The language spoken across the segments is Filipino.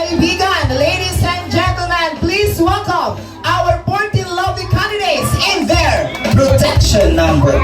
kaibigan, ladies and gentlemen, please welcome our 14 lovely candidates in their protection number.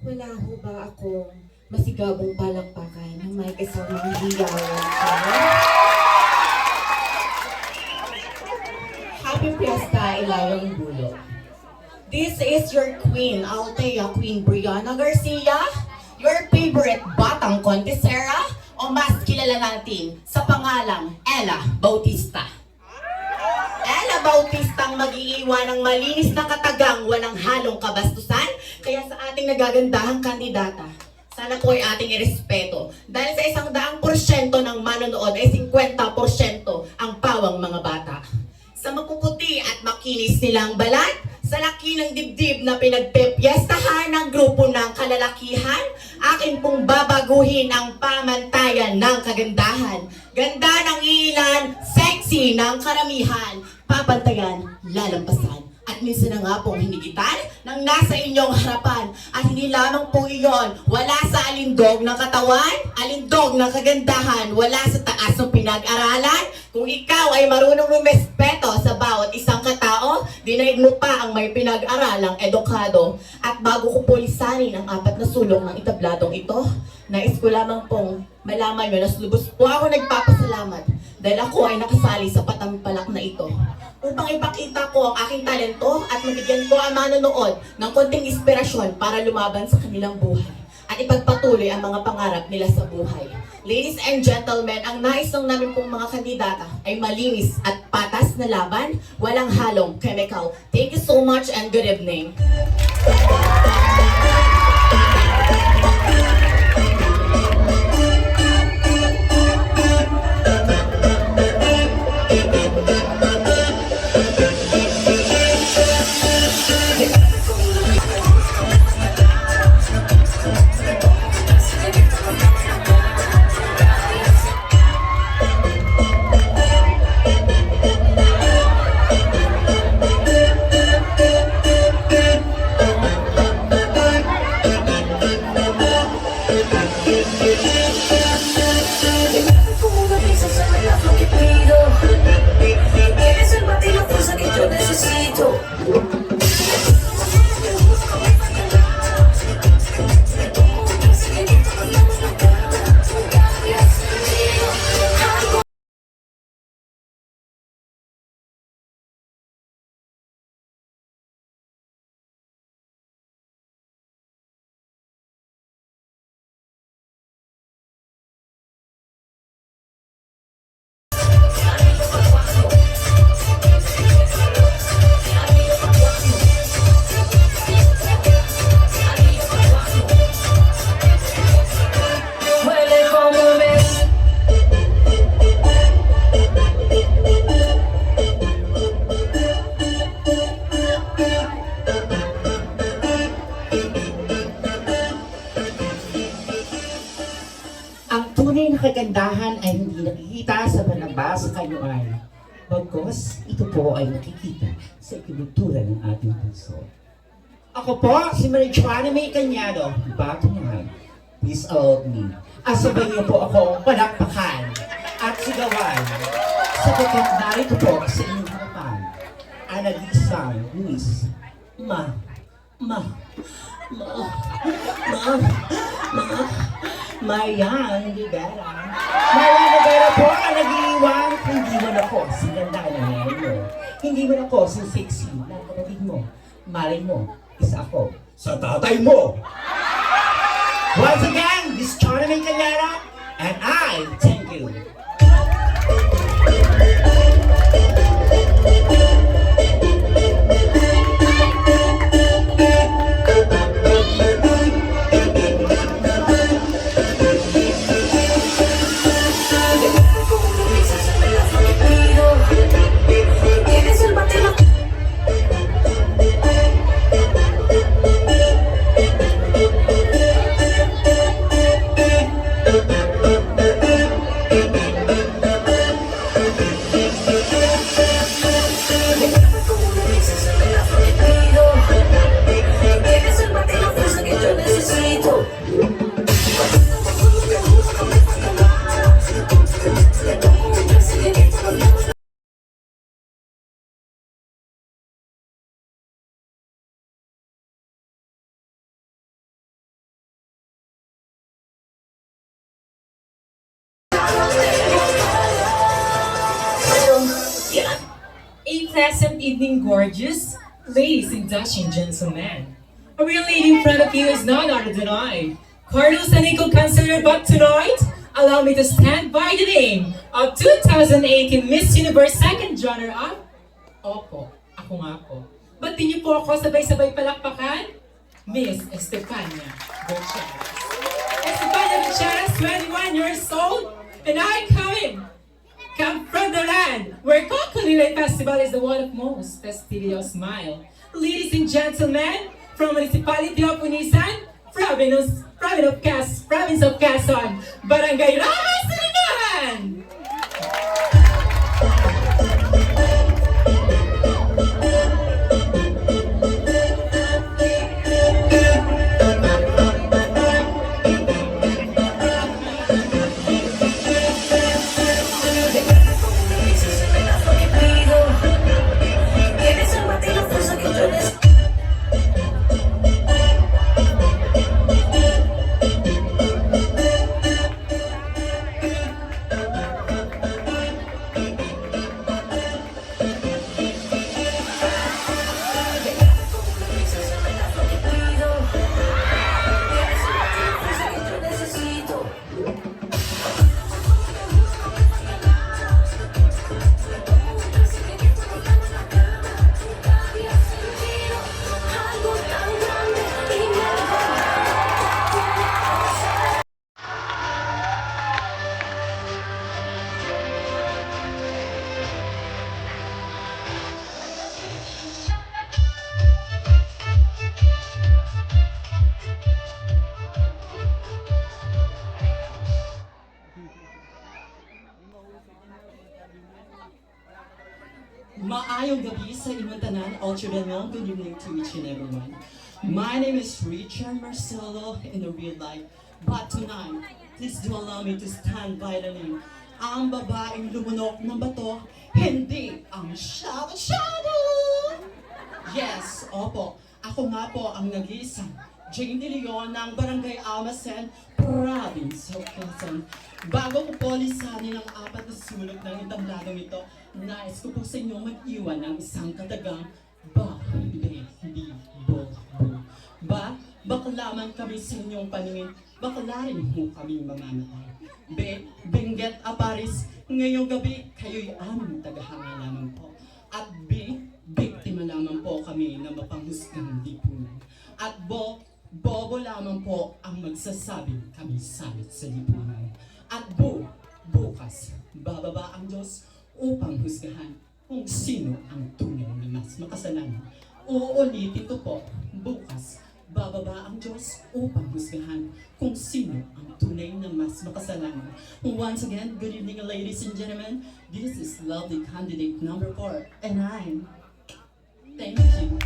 Wala ho ba akong masigabong palakpakan ng may kasamang hiyawan ko? Happy Fiesta, Ilayong Bulog. This is your Queen, Althea Queen Brianna Garcia, your favorite batang contesera, o mas kilala natin sa pangalang Ella Bautista. Ella Bautista ang mag-iiwan ng malinis na katagang walang halong kabastusan. Kaya sa ating nagagandahang kandidata, sana po ay ating irespeto. Dahil sa 100% ng manonood ay 50% ang pawang mga bata. Sa mapuputi at makinis nilang balat, sa laki ng dibdib na pinagpepiestahan ng grupo ng kalalakihan, akin pong babaguhin ang pamantayan ng kagandahan. Ganda ng ilan, sexy ng karamihan, papantayan, lalampasan. At minsan na nga pong hinigitan ng nasa inyong harapan. At hindi lamang po iyon, wala sa alindog ng katawan, alindog ng kagandahan, wala sa taas ng pinag-aralan. Kung ikaw ay marunong rumespeto sa bawat isang katao, dinaig mo pa ang may pinag-aralang edukado. At bago ko po lisanin ang 4 na sulong ng itabladong ito, nais ko lamang pong malaman nyo na lubos po ako nagpapasalamat dahil ako ay nakasali sa patampalak na ito upang ipakita ko ang aking talento at mabigyan ko ang manonood ng konting inspirasyon para lumaban sa kanilang buhay at ipagpatuloy ang mga pangarap nila sa buhay. Ladies and gentlemen, ang nais ng namin pong mga kandidata ay malinis at patas na laban, walang halong chemical. Thank you so much and good evening. kagandahan ay hindi nakikita sa panaba sa kanyuan. Bagkos, ito po ay nakikita sa ikultura ng ating puso. Ako po, si Marie Joana May Cañado, bago naman, please allow me. Asabay niyo po akong palakpakan at sigawan. Sapagkat narito po sa inyong harapan ang nag-iisang Luis Marian Rivera. Marian Rivera po ang nag-iiwan. Hindi mo na po si ganda na ngayon. Hindi mo na po si sexy na kapatid mo. Malay mo, isa ako sa tatay mo. Once again, this is Chana May Cañada, and I thank you. A pleasant evening, gorgeous ladies and dashing gentlemen. A real lady in front of you is none other than I, Carlos Anico Cancer. But tonight, allow me to stand by the name of 2018 Miss Universe second runner-up. Opo, ako nga po. Ba't di niyo po ako sabay-sabay palakpakan? Miss Estefania Gutierrez. Estefania Gutierrez, 21 years old, and I come from the land where Coconut Festival is the one of most fastidious smile. Ladies and gentlemen, from Municipality of Unisan, Province of Quezon, Barangay Ramos, Silingan! Maayong gabi sa inyong tanan, ultra-belong, good evening to each and everyone. My name is Richard Marcelo in the real life, but tonight, please do allow me to stand by the name. Ang babaeng lumunok ng bato, hindi ang shadow! Yes, opo, ako nga po ang nag-iisang Jane De Leon ng Barangay Amasen, Province of Quezon. Bago ko po lisanin ang apat na sulok ng entabladong ito, nais ko po sa inyo mag-iwan ng isang katagang baklaman kami sa inyong paningin, bakla rin mo kami mamamatay. Benguet Aparis, ngayong gabi, kayo'y aming tagahanga lamang po. At biktima lamang po kami na mapanghusgang lipunan. At bobo lamang po ang magsasabing kami salit sa lipunan. At bukas, bababa ang Diyos upang husgahan kung sino ang tunay na mas makasalanan. Uulitin ko po, bukas, bababa ang Diyos upang husgahan kung sino ang tunay na mas makasalanan. Once again, good evening ladies and gentlemen. This is lovely candidate number 4 and I'm thank you.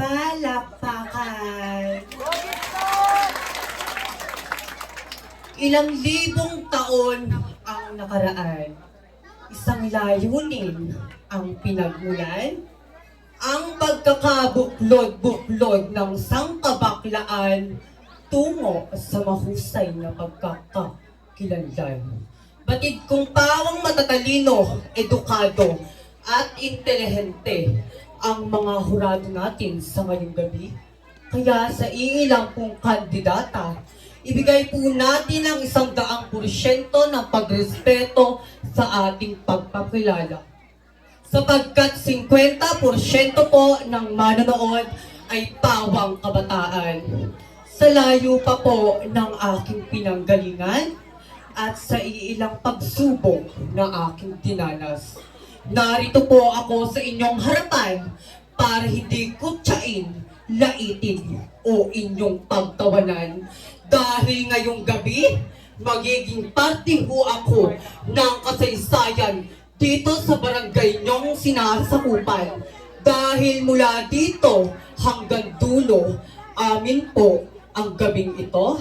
Palakpakan! Ilang libong taon ang nakaraan. Isang layunin ang pinagmulan. Ang pagkakabuklod-buklod ng sangkabaklaan tungo sa mahusay na pagkakakilanlan. Batid kong pawang matatalino, edukado, at intelihente ang mga hurado natin sa ngayong gabi. Kaya sa iilang pong kandidata, ibigay po natin ang 100% ng pagrespeto sa ating pagpapilala. Sapagkat 50% po ng manonood ay pawang kabataan. Sa layo pa po ng aking pinanggalingan at sa iilang pagsubok na aking dinanas. Narito po ako sa inyong harapan para hindi kutsain, laitin o inyong pagtawanan. Dahil ngayong gabi, magiging parte ho ako ng kasaysayan dito sa barangay niyong sinasakupan. Dahil mula dito hanggang dulo, amin po ang gabing ito.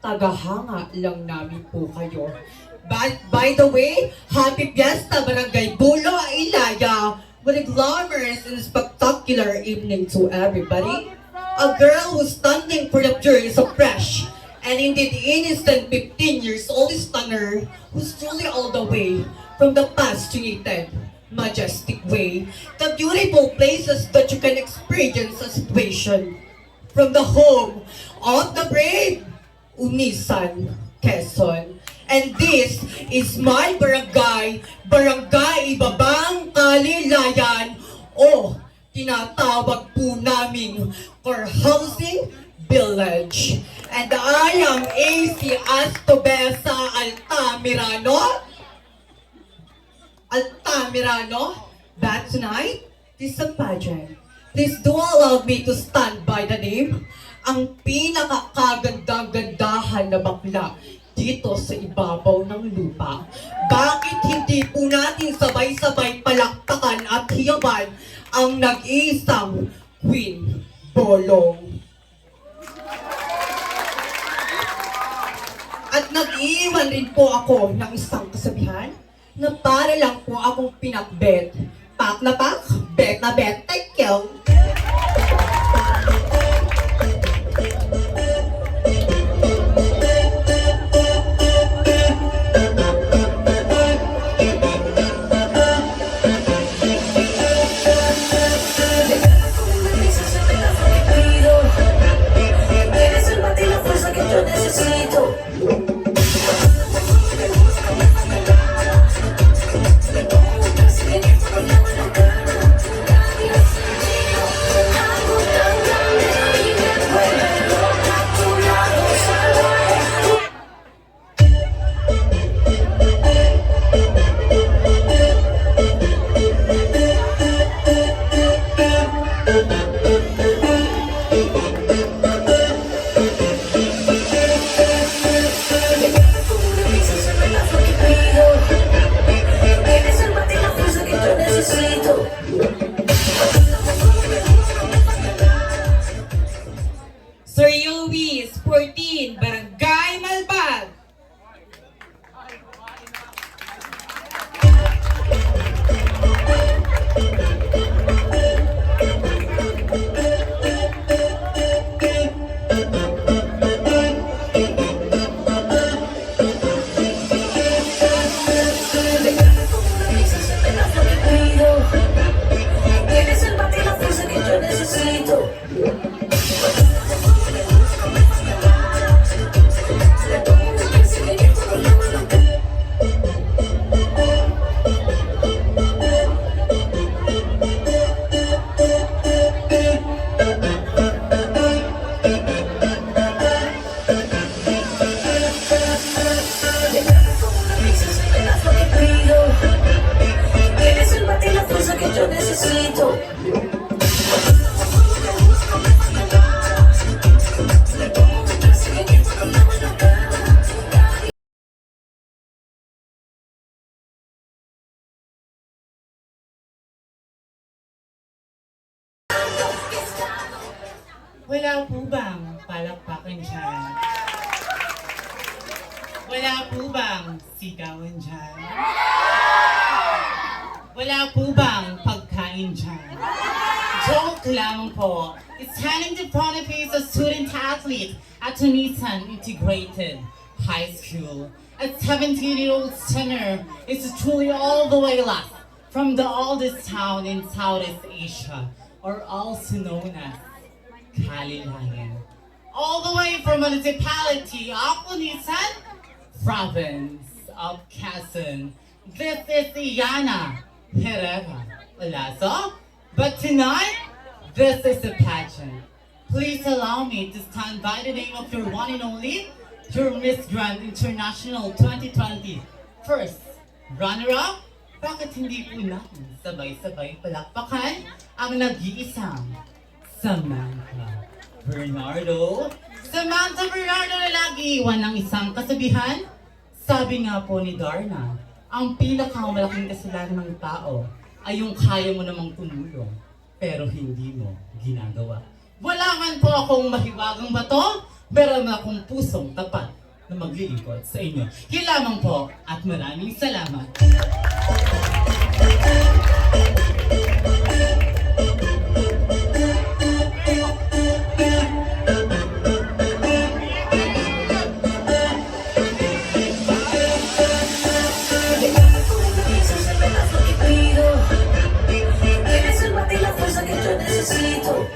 Tagahanga lang namin po kayo. But by the way, happy fiesta Barangay Bulo, Ilaya, with a glamorous and spectacular evening to everybody. A girl who's standing for the purest of fresh and indeed innocent 15 years old stunner who's truly all the way from the past united, majestic way, the beautiful places that you can experience a situation from the home of the brave Unisan, Quezon. And this is my barangay, Barangay Ibabang Kalilayan, o tinatawag po namin for Housing Village. And I am AC Astobesa Altamirano, but tonight, this is a pageant. Please do allow me to stand by the name, ang pinakakagandang-gandahan na bakla dito sa ibabaw ng lupa. Bakit hindi po natin sabay-sabay palakpakan at hiyawan ang nag-iisang Queen Bolong? At nag-iwan rin po ako ng isang kasabihan na para lang po akong pinakbet. Pak na pak, bet na bet, thank you! necesito. Wala po bang palakpakan dyan? Wala po bang sigawan dyan? Wala po bang pagkain dyan? Joke lang po. It's standing in front of you is a student athlete at Tunisan Integrated High School. A 17-year-old tenor is truly all the way left from the oldest town in Southeast Asia, or also known as Kalilayan. All the way from municipality of Tunisan, province of Quezon. This is Iana Herrera Olazo. But tonight, this is a pageant. Please allow me to stand by the name of your one and only, your Miss Grand International 2020 first runner-up. Bakit hindi po natin sabay-sabay palakpakan ang nag-iisang Samantha Bernardo? Samantha Bernardo na lagi iwan ng isang kasabihan. Sabi nga po ni Darna, ang pinakamalaking kasalanan ng tao ay yung kaya mo namang tumulong, pero hindi mo ginagawa. Wala man po akong mahiwagang bato, meron akong pusong tapat na maglilingkod sa inyo. Yun lamang po at maraming salamat. Eres el mate y la fuerza que yo necesito.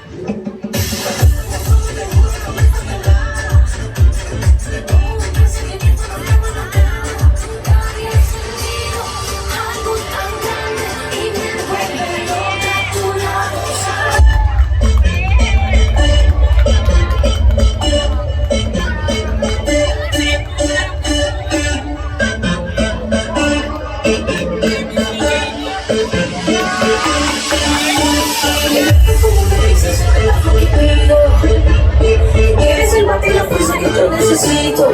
Algo tan grande y me vuelve loca a tu lado. Como me dices, es lo que pido. Eres el mate y la fuerza que yo necesito.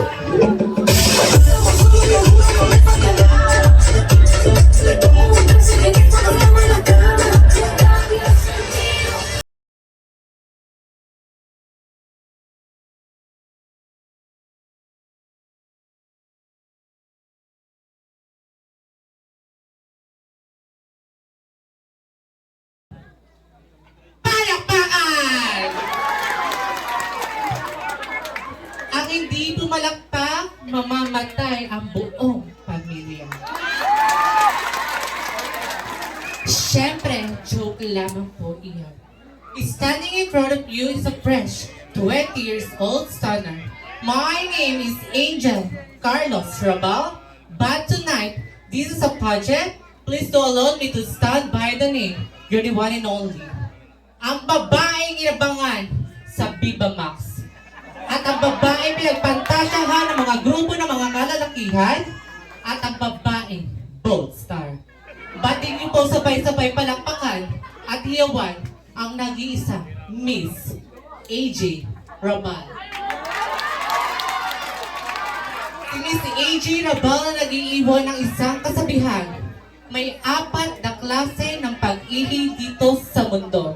Palakpakan! Ang hindi pumalakpak, mamamatay ang buong pamilya. Siyempre, joke lamang po iyan. Standing in front of you is a fresh 20 years old stunner. My name is Angel Carlos Rabal, but tonight, this is a project. Please do allow me to stand by the name. You're the one and only. Ang babaeng inabangan sa Viva Max. At ang babaeng pinagpantasyahan ng mga grupo ng mga kalalakihan. At ang babaeng Bold Star. Bating niyo po sabay-sabay palakpakan at hiyawan ang nag-iisa Miss AJ Rabal. Si Miss AJ Rabal na nag-iiwan ng isang kasabihan. May 4 na klase ng pag-ihi dito sa mundo.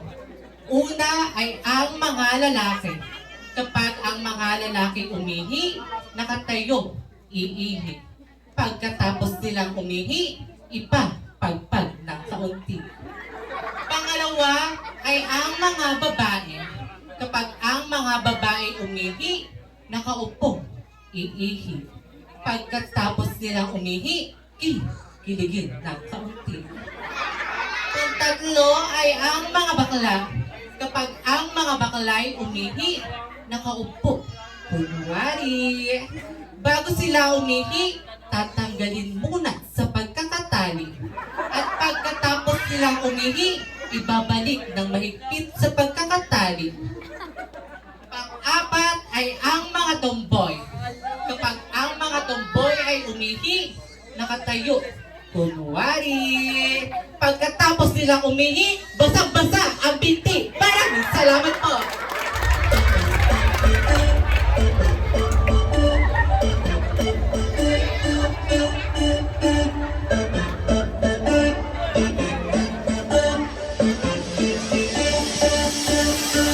Una ay ang mga lalaki. Kapag ang mga lalaki umihi, nakatayo, iihi. Pagkatapos nilang umihi, ipapagpag ng kaunti. Pangalawa ay ang mga babae. Kapag ang mga babae umihi, nakaupo, iihi. Pagkatapos nilang umihi, kiligin ng kaunti. Kung tatlo ay ang mga bakla. Kapag ang mga baklay umihi, nakaupo. Kunwari, bago sila umihi, tatanggalin muna sa pagkakatali. At pagkatapos nilang umihi, ibabalik ng mahigpit sa pagkakatali. Pang-apat ay ang mga tomboy. Kapag ang mga tomboy ay umihi, nakatayo, Kunwari, pagkatapos nilang umihi, basang-basa ang binti. Maraming salamat po.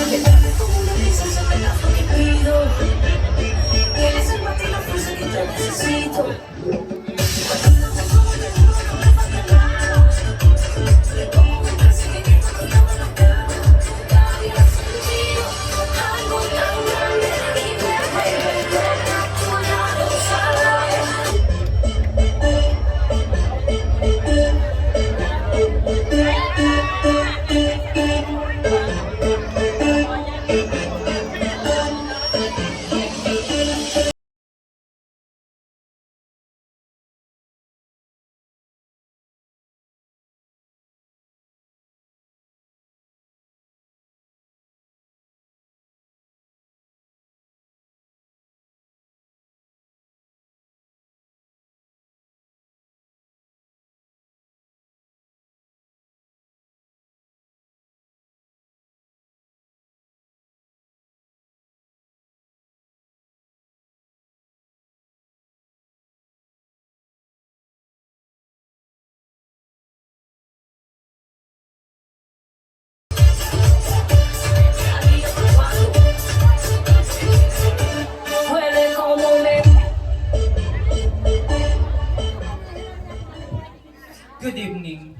Dame como una brisa sobre la flor que pido. Eres el mate y la fuerza que yo necesito. Algo tan grande y me vuelve loca, tú ya lo sabes. Huele como me Good evening.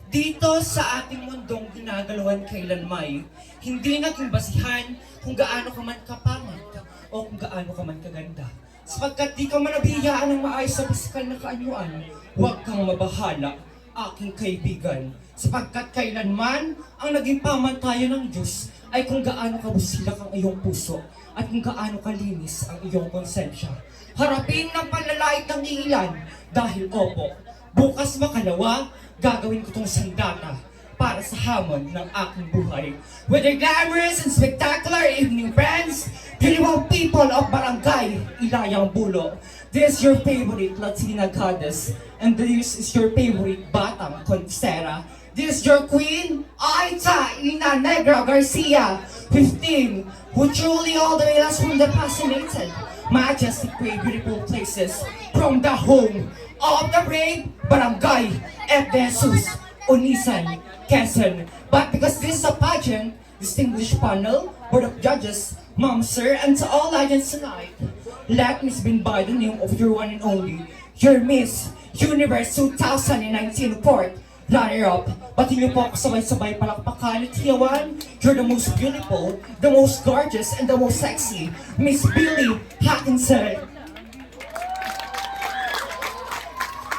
Dito sa ating mundong ginagalawan kailanmay, hindi naging basihan kung gaano ka man kapangit o kung gaano ka man kaganda. Sapagkat di ka man nabihiyaan ng maayos sa pisikal na kaanyuan, huwag kang mabahala, aking kaibigan. Sapagkat kailanman ang naging pamantayan ng Diyos ay kung gaano kabusilak ang iyong puso at kung gaano kalinis ang iyong konsensya. Harapin ng panlalait ng ilan dahil opo, bukas makalawa, gagawin ko tong sandata para sa hamon ng aking buhay. With your glamorous and spectacular evening friends, beautiful people of Barangay Ilayang Bulo, this is your favorite Latina goddess, and this is your favorite Batang Contesera. This is your queen, Aita Ina Negra Garcia, 15, who truly all the way us from the fascinated, majestic, great, beautiful places from the home of the brave Barangay F. De Jesus, Onisan, Quezon. But because this is a pageant, distinguished panel, board of judges, ma'am, sir, and to all audience tonight, let me spin by the name of your one and only, your Miss Universe 2019 fourth runner-up. Pati niyo po ako sabay-sabay palakpakan at hiyawan. You're the most beautiful, the most gorgeous, and the most sexy, Miss Billy Hackinson.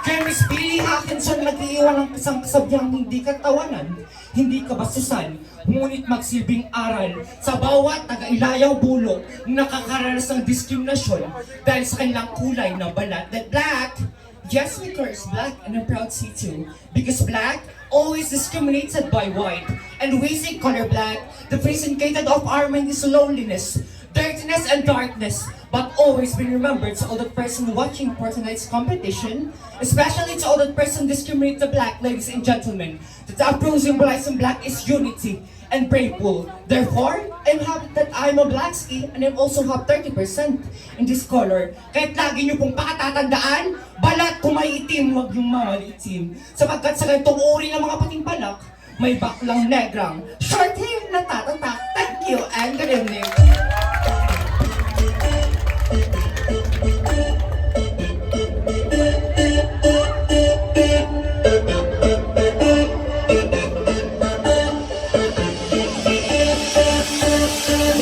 Kay Miss Billy Hackinson, nag-iiwan ng isang kasabyang hindi katawanan, hindi kabastusan, ngunit magsilbing aral sa bawat taga-Ilayang Bulo na nakakaranas ng diskriminasyon dahil sa kanilang kulay na balat. That black, yes, we curse black, and I'm proud to see too, because black always discriminated by white, and we see color black, the presentated of our mind is loneliness, dirtiness, and darkness, but always be remembered to all the person watching for tonight's competition, especially to all the person discriminate the black, ladies and gentlemen. The top rule symbolizing black is unity and brave wool. Therefore, I'm happy that I'm a black ski and I also have 30% in this color. Kahit lagi niyo pong pakatatandaan, balat kung may itim, huwag yung mamaliitim. Sapagkat sa ganitong uri ng mga pating balak, may baklang negrang short hair na tatatak. Thank you and good evening.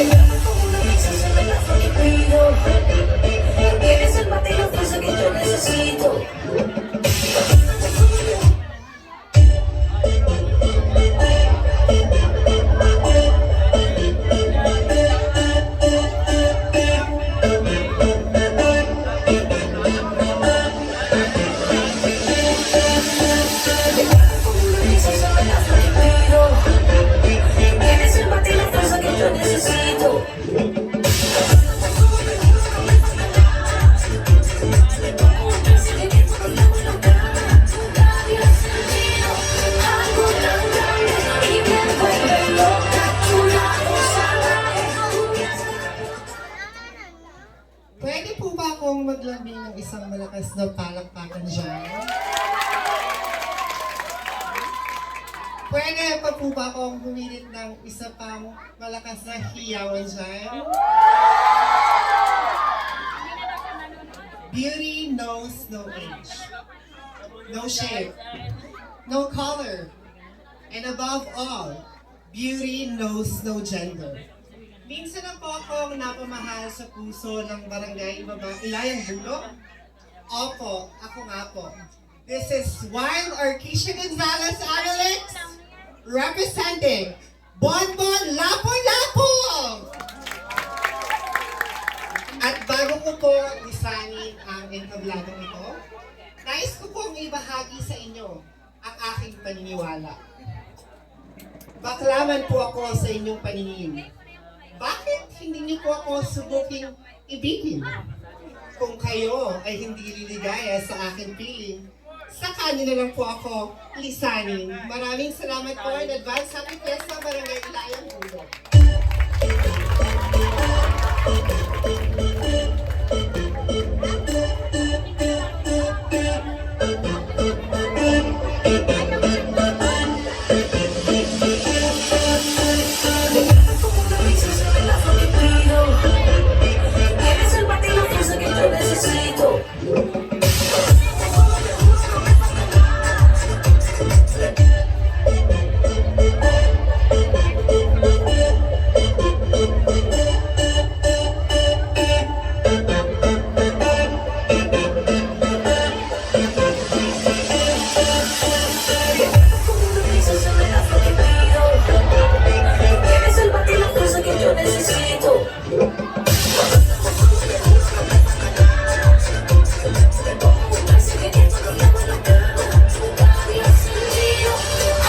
Dame como una brisa sobre la flor que pido. Eres el mate y la fuerza que yo necesito. Dame como una brisa sobre la flor que pido. Eres el mate y la fuerza que yo necesito. pong maglambing ng isang malakas na palakpakan dyan? Pwede pa po ba akong humirit ng isa pang malakas na hiyawan dyan? Beauty knows no age, no shape, no color, and above all, beauty knows no gender. Minsan na po akong napamahal sa puso ng barangay Ilayang Bulok. Opo, ako nga po. This is Wild Arquisha Gonzalez Alex, representing Bonbon Lapu-Lapu! At bago ko po lisanin ang entabladong ito, nais ko pong ibahagi sa inyo ang aking paniniwala. Baklaman po ako sa inyong paningin. Bakit hindi niyo po ako subuking ibigin? Kung kayo ay hindi liligaya sa aking piling, saka niyo na lang po ako lisanin. Maraming salamat po in advance. Happy Fiesta, Barangay Ilayang Bulok. Eres el bate y la fuerza que yo necesito. Como una brisa sobre la flor que pido. Eres el bate y la fuerza que yo necesito.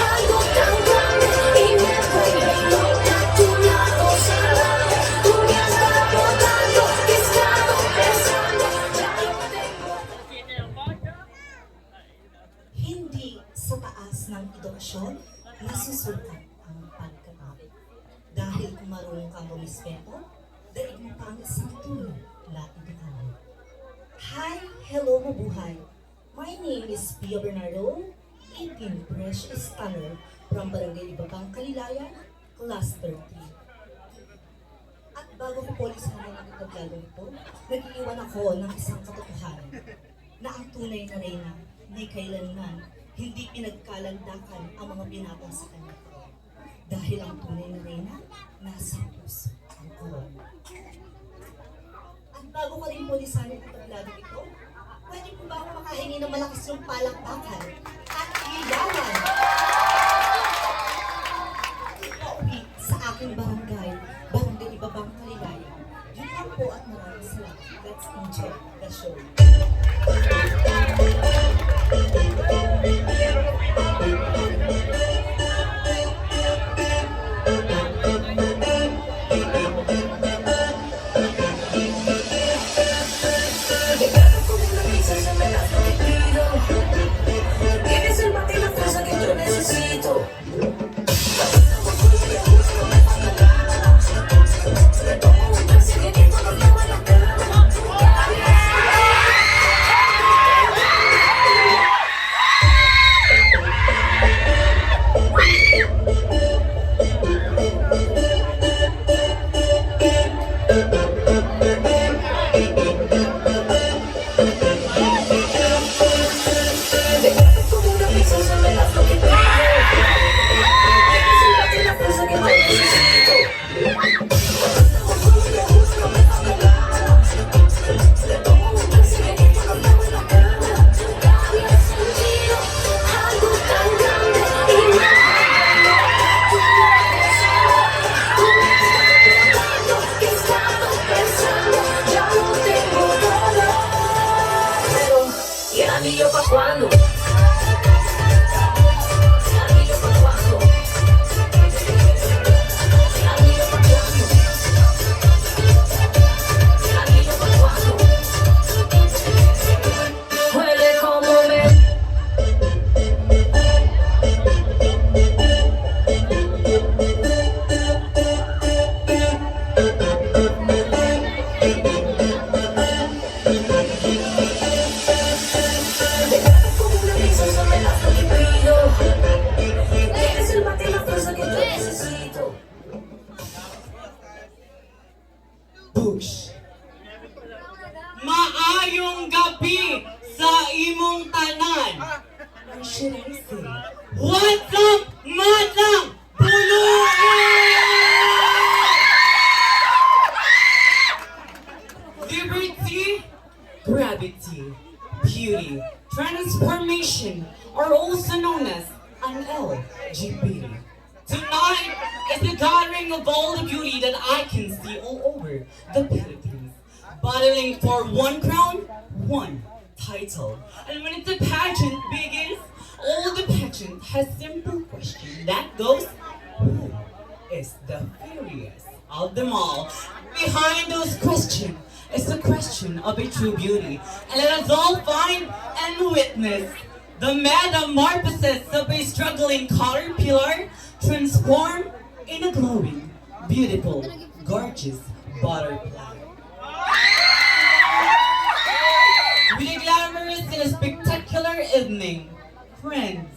Algo tan grande y me vuelve loca. Tu lado salado, tú me has dado tanto que he estado pensando. Ya no tengo. Hindi sa taas ng edukasyon nasusukat ang pagkatao. Dahil kung marunong kang rumispeto, daig mo pang isang tulong latidikano. Hi! Hello, mabuhay! My name is Pia Bernardo, 18 Precious Tanner from Barangay Ibabang, Kalilayan, Class 13. At bago ko po lisanin ang itablado ito, nag-iwan ako ng isang katotohanan na ang tunay na reyna di kailanman hindi pinagkalagdakan ang mga binatang sa kanya. Dahil ang tunay na reyna nasa puso ang korona. At bago ko rin po lisanin ang tablado ito, pwede po ba ako makahingi ng malakas ng palakpakan at hiyawan? Pauwi sa aking barangay, Barangay Ibabang, Kalilayan. Yun lang po at maraming salamat. Let's enjoy the show. Como una brisa sobre la flor que pido. Eres el bate y la fuerza que yo necesito. Como un perseguimiento nos llama la cama. Como una brisa sobre la flor que pido. Eres el bate y la fuerza que yo necesito. Como un perseguimiento nos llama la cama. Había sentido algo tan grande y me tú me has dado tanto que he estado pensando. Ya no tengo dolor. Pero, ¿y el anillo pa' cuándo? ¿El anillo pa' cuándo? ¿El anillo pa' cuándo? ¿El anillo pa' cuándo? Huele como me... identity, beauty, transformation, or also known as an LGBT. Tonight is the gathering of all the beauty that I can see all over the Philippines, battling for one crown, one title. And when the pageant begins, all the pageant has simple question that goes, who is the fairest of them all? Behind those questions is the question of a true beauty. And let us all find and witness the metamorphosis of a struggling caterpillar transform in a glowing, beautiful, gorgeous butterfly. With a glamorous and a spectacular evening, friends,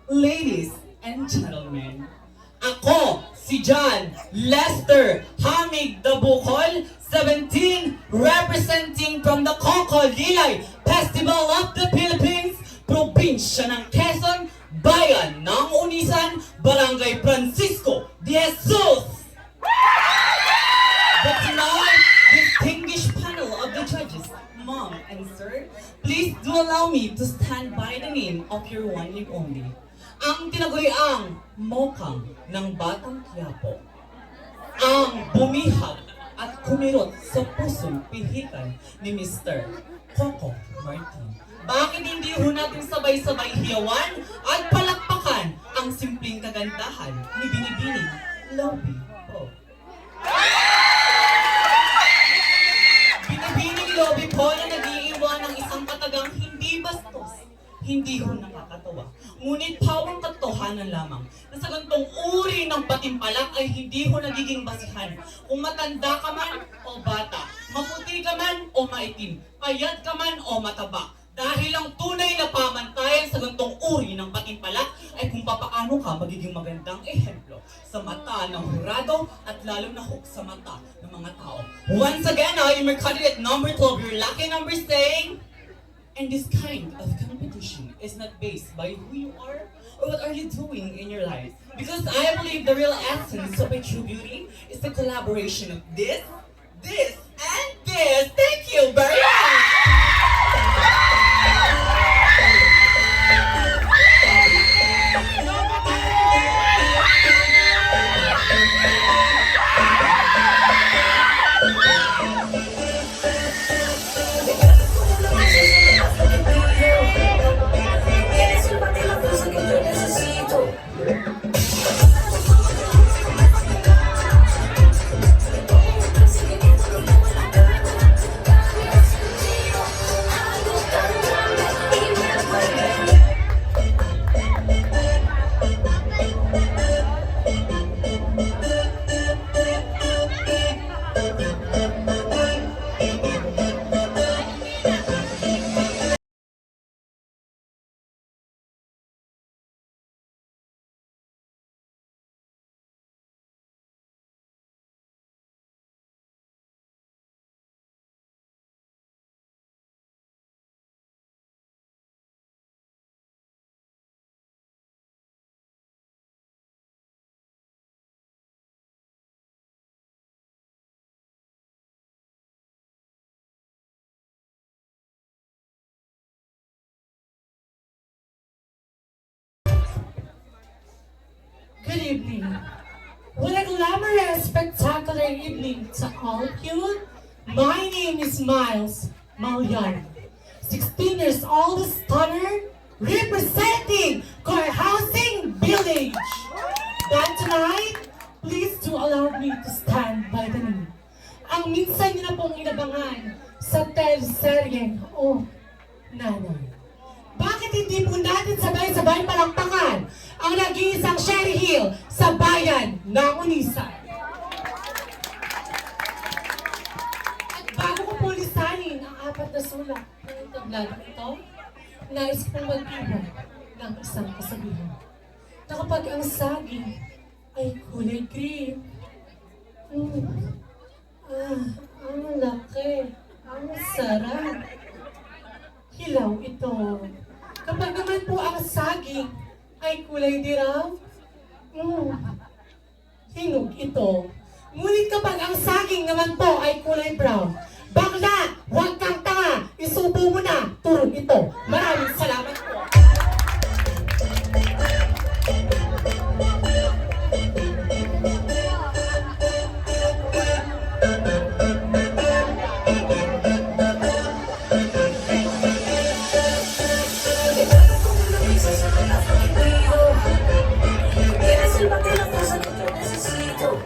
ladies, and gentlemen, ako, si John Lester Hamig the Bukol, 17, representing from the Kokolilay Festival of the Philippines, Probinsya ng Quezon, Bayan ng Unisan, Barangay Francisco de Jesus. But tonight, distinguished panel of the judges, Mom and Sir, please do allow me to stand by the name of your one and only, ang tinaguriang mokang ng Batang Quiapo, ang bumihag at kumirot sa pusong pihikan ni Mr. Coco Martin. Bakit hindi ho natin sabay-sabay hiyawan at palakpakan ang simpleng kagandahan ni Binibining Lobby Po? Binibining Lobby Po na nag-iiwan ng isang katagang hindi bastos, hindi ho nakakatawa. Ngunit pawang katotohanan lamang na sa gantong uri ng patimpalak ay hindi ho nagiging basihan kung matanda ka man o bata, maputi ka man o maitim, payat ka man o mataba. Dahil ang tunay na pamantayan sa gantong uri ng patimpalak ay kung papaano ka magiging magandang ehemplo sa mata ng hurado at lalo na hook sa mata ng mga tao. Once again, I am your candidate number 12, your lucky number saying, and this kind of competition is not based by who you are or what are you doing in your life. Because I believe the real essence of a true beauty is the collaboration of this, and this. Thank you very much! Eres el bate la fuerza que yo necesito. Algo tan grande y me envuelve. Good evening. What a glamorous, spectacular evening to all of you. My name is Miles Malyan, 16 years old stunner, representing Core Housing Village. That tonight, please do allow me to stand by the name. Ang minsan niyo na pong inabangan sa teleseryeng O Nanay. Bakit hindi po natin sabay-sabay palakpakan ang nag-iisang Sherry Hill sa bayan ng Unisan? At bago ko po lisanin ang 4 na sulat ng tabladang ito, nais kong mag-iwan ng isang kasabihan na kapag ang saging ay kulay green, ang laki, ang sarap. Hilaw ito. Kapag naman po ang saging ay kulay dilaw, hinog ito. Ngunit kapag ang saging naman po ay kulay brown, bakla, huwag kang tanga, isubo mo na, turun ito. Maraming salamat po. Eres el bate la fuerza que yo necesito.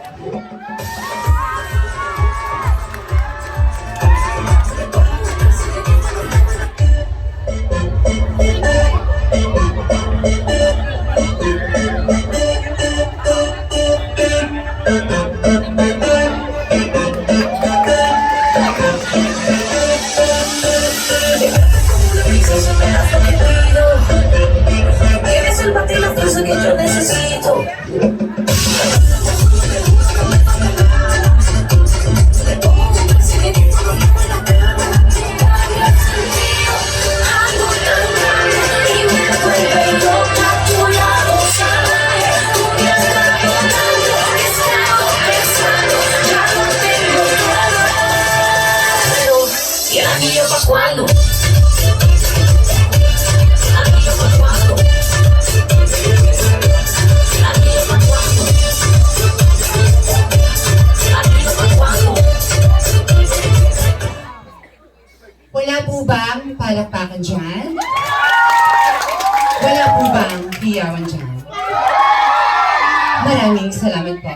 Eres el bate la fuerza que yo necesito. Algo tan grande y me vuelve loca a tu lado salvaje. Tú me has dado tanto que he estado pensando, ya no tengo claro. ¿Y el anillo pa' cuándo? ¿Anillo pa' cuándo? ¿Anillo pa' cuándo? ¿Anillo pa' cuándo? Wala po bang palakpakan dyan? Wala po bang hiyawan dyan? Maraming salamat po.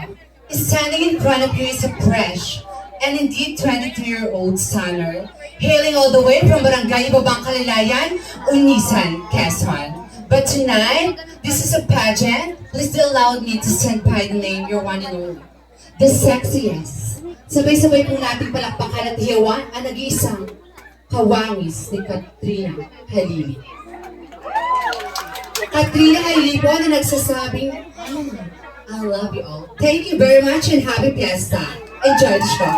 Standing in front of you is a fresh and indeed 22-year-old stunner, hailing all the way from Barangay Ibabang Kalilayan, Unisan, Quezon. But tonight, this is a pageant. Please allow me to stand by the name, your one and only, the sexiest. Sabay-sabay po natin palakpakan at hiyawan ang nag-iisang kawangis ni Katrina Halili. Katrina Halili po na nagsasabing, I love you all. Thank you very much and happy fiesta. Enjoy the show.